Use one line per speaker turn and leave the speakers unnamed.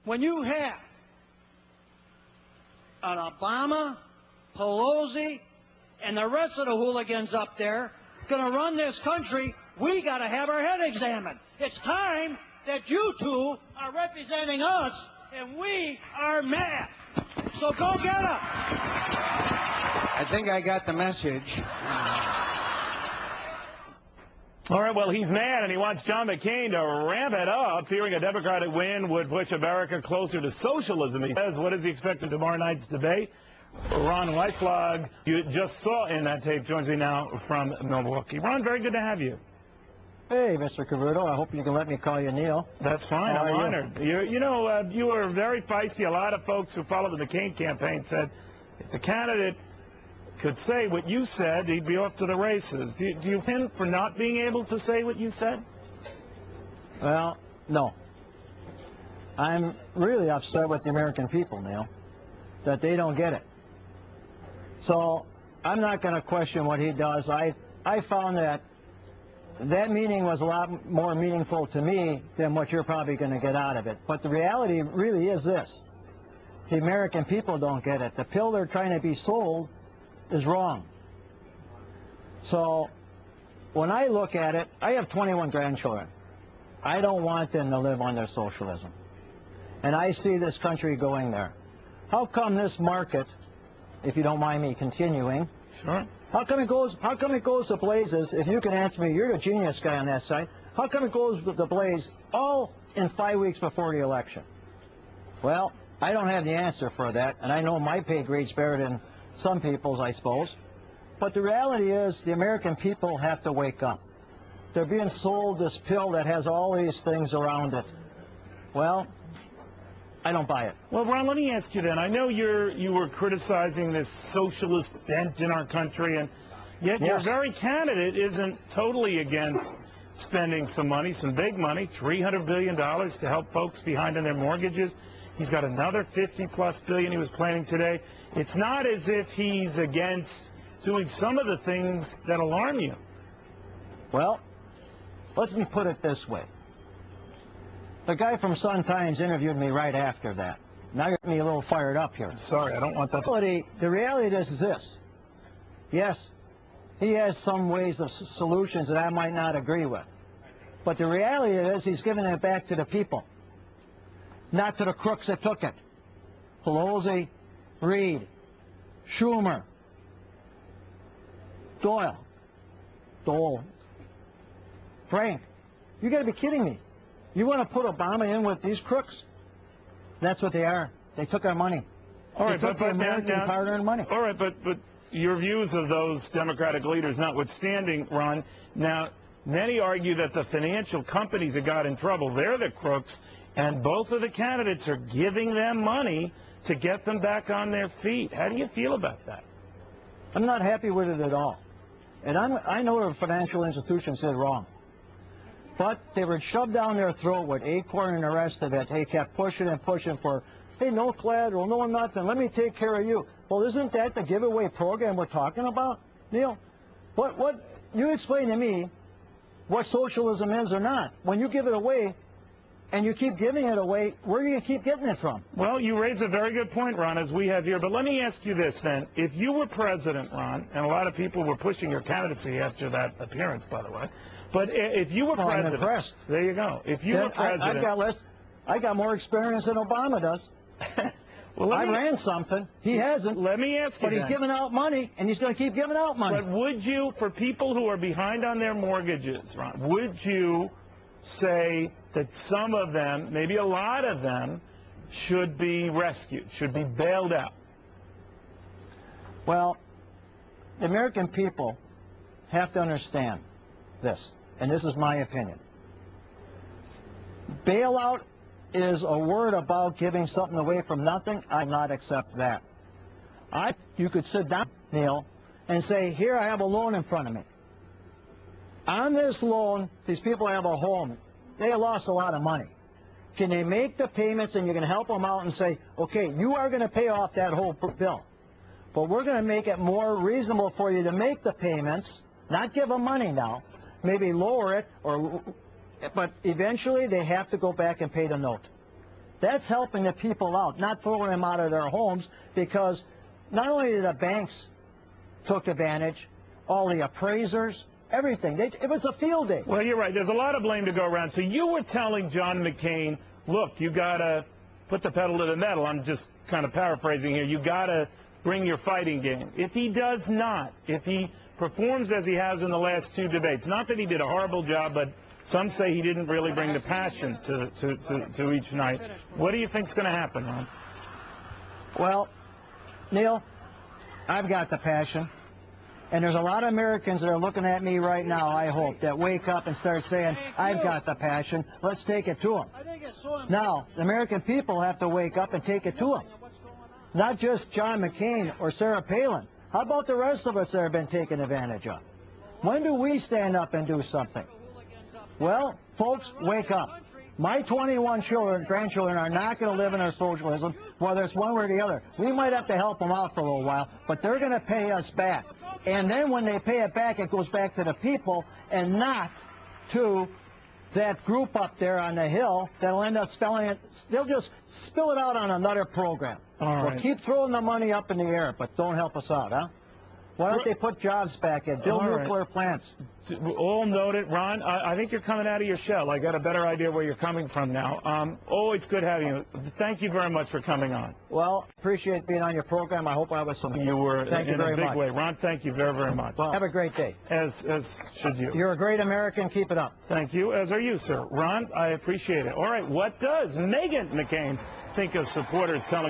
when you have an Obama, Pelosi, and the rest of the hooligans up there going to run this country, we got to have our head examined. It's time that you two are representing us, and we are mad. So go get them.
I think I got the message.
All right, well, he's mad, and he wants John McCain to ramp it up, fearing a Democratic win would push America closer to socialism. He says, what is he expecting tomorrow night's debate? Ron Weislog, you just saw in that tape, joins me now from Milwaukee. Ron, very good to have you.
Hey, Mr. Cavuto. I hope you can let me call you Neil.
That's fine. I'm honored. You were very feisty. A lot of folks who followed the McCain campaign said if the candidate could say what you said, he'd be off to the races. Do you hint for not being able to say what you said?
Well, no. I'm really upset with the American people, Neil, that they don't get it. So I'm not going to question what he does. I found that meeting was a lot more meaningful to me than what you're probably going to get out of it. But the reality really is this. The American people don't get it. The pill they're trying to be sold is wrong. So when I look at it, I have 21 grandchildren. I don't want them to live under socialism. And I see this country going there. How come this market, if you don't mind me continuing,
sure.
How come it goes to blazes? If you can answer me, you're the genius guy on that side. How come it goes to blaze all in 5 weeks before the election? Well, I don't have the answer for that, and I know my pay grade's better than some people's, I suppose. But the reality is the American people have to wake up. They're being sold this pill that has all these things around it. Well, I don't buy it.
Well, Ron, let me ask you then. I know you were criticizing this socialist bent in our country, and yet your very candidate isn't totally against spending some money, some big money, $300 billion to help folks behind on their mortgages. He's got another $50+ billion he was planning today. It's not as if he's against doing some of the things that alarm you.
Well, let me put it this way. The guy from Sun-Times interviewed me right after that. Now you're getting me a little fired up here.
Sorry, I don't want that.
The reality is this. Yes, he has some ways of solutions that I might not agree with. But the reality is he's giving it back to the people, not to the crooks that took it. Pelosi, Reid, Schumer, Dole, Frank. You got to be kidding me. You want to put Obama in with these crooks? That's what they are. They took our money.
All right,
they took the American hard-earned money.
All right, but your views of those Democratic leaders notwithstanding, Ron, now many argue that the financial companies that got in trouble, they're the crooks, and both of the candidates are giving them money to get them back on their feet. How do you feel about that?
I'm not happy with it at all. And I know the financial institutions did wrong. But they were shoved down their throat with Acorn and the rest of it. They kept pushing and pushing for, hey, no collateral, no nothing, let me take care of you. Well, isn't that the giveaway program we're talking about, Neil? What you explain to me what socialism is or not. When you give it away and you keep giving it away, where are you going to keep getting it from?
Well, you raise a very good point, Ron, as we have here. But let me ask you this, then. If you were president, Ron, and a lot of people were pushing your candidacy after that appearance, by the way, but if you were president,
I'm impressed.
There you go. If you were president,
I got more experience than Obama does.
Well,
I ran something. He hasn't.
Let me ask you.
But he's giving out money, and he's going to keep giving out money.
But would you, for people who are behind on their mortgages, Ron, would you say that some of them, maybe a lot of them, should be rescued, should be bailed out?
Well, the American people have to understand this, and this is my opinion. Bailout is a word about giving something away from nothing. I will not accept that. You could sit down, Neil, and say, here I have a loan in front of me. On this loan, these people have a home. They lost a lot of money. Can they make the payments, and you're going to help them out and say, okay, you are going to pay off that whole bill, but we're going to make it more reasonable for you to make the payments, not give them money now, maybe lower it, but eventually they have to go back and pay the note. That's helping the people out, not throwing them out of their homes, because not only did the banks took advantage, all the appraisers, everything. It was a field day.
Well, you're right. There's a lot of blame to go around. So you were telling John McCain, look, you got to put the pedal to the metal. I'm just kind of paraphrasing here. You got to bring your fighting game. If he does not, if he performs as he has in the last two debates, not that he did a horrible job, but some say he didn't really bring the passion to each night. What do you think's going to happen, Ron?
Well, Neil, I've got the passion. And there's a lot of Americans that are looking at me right now, I hope, that wake up and start saying, I've got the passion. Let's take it to them. Now, the American people have to wake up and take it to them. Not just John McCain or Sarah Palin. How about the rest of us that have been taken advantage of? When do we stand up and do something? Well, folks, wake up. My 21 grandchildren are not going to live in our socialism, whether it's one way or the other. We might have to help them out for a little while, but they're going to pay us back. And then when they pay it back, it goes back to the people and not to that group up there on the hill that'll end up spelling it. They'll just spill it out on another program.
All right.
Well, keep throwing the money up in the air, but don't help us out, huh? Why don't they put jobs back in, build nuclear plants?
All noted. Ron, I think you're coming out of your shell. I got a better idea where you're coming from now. Always good having you. Thank you very much for coming on.
Well, appreciate being on your program. I hope I was some.
You were
thank you very
in a big
much.
way. Ron, thank you very, very much.
Well, have a great day.
As should you.
You're a great American. Keep it up.
Thank you, as are you, sir. Ron, I appreciate it. All right, what does Meghan McCain think of supporters telling